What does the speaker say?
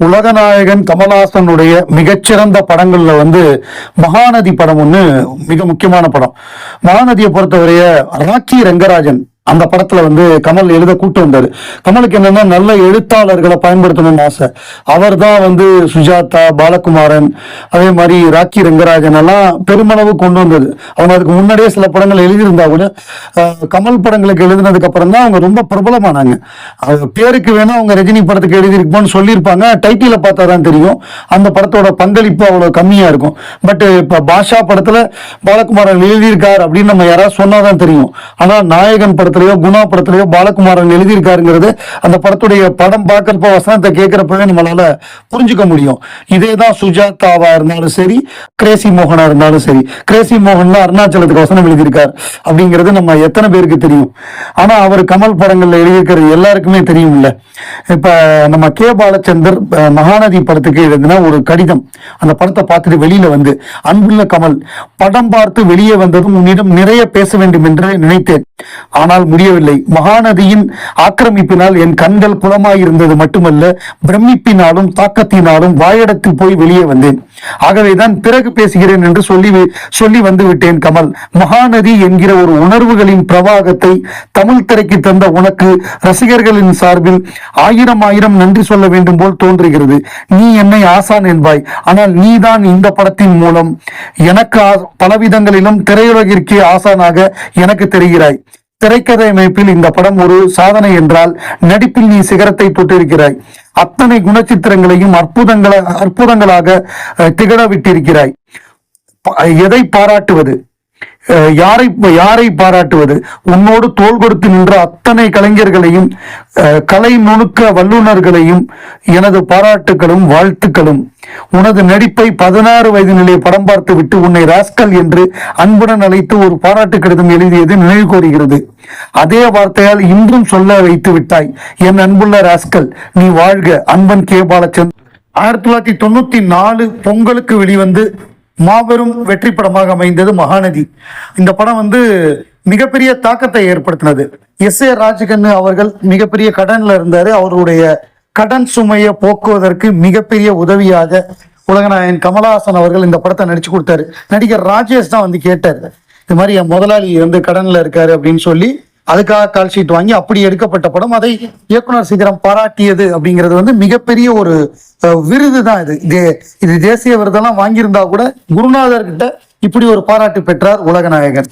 உலகநாயகன் கமல்ஹாசனுடைய மிகச்சிறந்த படங்கள்ல மகாநதி படம் ஒண்ணு மிக முக்கியமான படம். மகாநதியை பொறுத்தவரைய ராக்கி ரங்கராஜன் அந்த படத்துல கமல் எழுத கூட்டு வந்தாரு. கமலுக்கு என்னன்னா நல்ல எழுத்தாளர்களை பயன்படுத்தணும்னு ஆசை. அவர் தான் சுஜாதா, பாலகுமாரன், அதே மாதிரி ராக்கி ரங்கராஜன் எல்லாம் பெருமளவு கொண்டு வந்தது. அவங்க அதுக்கு முன்னாடியே சில படங்கள் எழுதியிருந்தா கூட கமல் படங்களுக்கு எழுதினதுக்கு அப்புறம் தான் அவங்க ரொம்ப பிரபலமானாங்க. பேருக்கு வேணா அவங்க ரஜினி படத்துக்கு எழுதியிருப்போம்னு சொல்லியிருப்பாங்க. டைட்டில பார்த்தா தான் தெரியும் அந்த படத்தோட பங்களிப்பு அவ்வளவு கம்மியா இருக்கும். பட் இப்ப பாஷா படத்துல பாலகுமாரன் எழுதியிருக்கார் அப்படின்னு நம்ம யாராவது சொன்னாதான் தெரியும். ஆனா நாயகன் படத்துல குணா படத்திலேயோ பாலகுமாரன் எழுதியிருக்காருங்கிறது அந்த படத்துடைய படம் பார்க்கறப்ப வசனத்தை கேட்கிறப்பவே நம்மளால புரிஞ்சுக்க முடியும். இதேதான் சுஜாதாவா இருந்தாலும் சரி, கிரேசி மோகனா இருந்தாலும் சரி. கிரேசி மோகன் அருணாச்சலத்துக்கு வசனம் எழுதியிருக்கார் அப்படிங்கிறது நம்ம எத்தனை பேருக்கு தெரியும். ஆனா அவர் கமல் படங்கள்ல எழுதியிருக்கிறது எல்லாருக்குமே தெரியும் இல்ல. இப்ப நம்ம கே பாலச்சந்தர் மகாநதி படத்துக்கு எழுதின ஒரு கடிதம், அந்த படத்தை பார்த்துட்டு வெளியில அன்புள்ள கமல், படம் பார்த்து வெளியே வந்ததும் உன்னிடம் நிறைய பேச வேண்டும் என்று நினைத்தேன், ஆனால் முடியவில்லை. மகாநதியின் ஆக்கிரமிப்பினால் என் கண்கள் குளமாயிருந்தது மட்டுமல்ல, பிரமிப்பினாலும் தாக்கத்தினாலும் வாயடத்து போய் வெளியே வந்தேன். ஆகவேதான் பிறகு பேசுகிறேன் என்று சொல்லி வந்து விட்டேன் கமல். மகாநதி என்கிற ஒரு உணர்வுகளின் பிரவாகத்தை தமிழ் திரைக்கு தந்த உனக்கு ரசிகர்களின் சார்பில் ஆயிரம் ஆயிரம் நன்றி சொல்ல வேண்டும் போல் தோன்றுகிறது. நீ என்னை ஆசான் என்பாய், ஆனால் நீதான் இந்த படத்தின் மூலம் எனக்கு பலவிதங்களிலும் திரையுலகிற்கே ஆசானாக எனக்கு தெரிகிறாய். திரைக்கதை அமைப்பில் இந்த படம் ஒரு சாதனை என்றால், நடிப்பில் நீ சிகரத்தை தொட்டிருக்கிறாய். அத்தனை குணச்சித்திரங்களையும் அற்புதங்களாக திகழ விட்டிருக்கிறாய். எதை பாராட்டுவது, யாரை பாராட்டுவது? உன்னோடு தோள் கொடுத்து நின்ற அத்தனை கலைஞர்களையும் கலை நுணுக்க வல்லுநர்களையும் எனது பாராட்டுகளும் வாழ்த்துக்களும். உனது நடிப்பை 16 வயது நிலையை படம் பார்த்து விட்டு உன்னை ராஸ்கல் என்று அன்புடன் அழைத்து ஒரு பாராட்டு கடிதம் எழுதியது நினைவு கோருகிறது. அதே வார்த்தையால் இன்றும் சொல்ல வைத்து விட்டாய், என் அன்புள்ள ராஸ்கல், நீ வாழ்க. அன்பன் கே பாலச்சந்தர். 1994 பொங்கலுக்கு வெளிவந்து மாபெரும் வெற்றி படமாக அமைந்தது மகாநதி. இந்த படம் மிகப்பெரிய தாக்கத்தை ஏற்படுத்தினது. எஸ்.ஏ. ராஜகண்ணு அவர்கள் மிகப்பெரிய கடன்ல இருந்தாரு. அவருடைய கடன் சுமையை போக்குவதற்கு மிகப்பெரிய உதவியாக உலகநாயகன் கமல்ஹாசன் அவர்கள் இந்த படத்தை நடிச்சு கொடுத்தாரு. நடிகர் ராஜேஷ் தான் கேட்டார், இது மாதிரி என் முதலாளி கடன்ல இருக்காரு அப்படின்னு சொல்லி அதுக்காக கால் ஷீட் வாங்கி அப்படி எடுக்கப்பட்ட படம். அதை இயக்குனர் சிகரம் பாராட்டியது அப்படிங்கிறது மிகப்பெரிய ஒரு விருது தான். இது தேசிய விருதெல்லாம் வாங்கியிருந்தா கூட குருநாதர் கிட்ட இப்படி ஒரு பாராட்டு பெற்றார் உலகநாயகன்.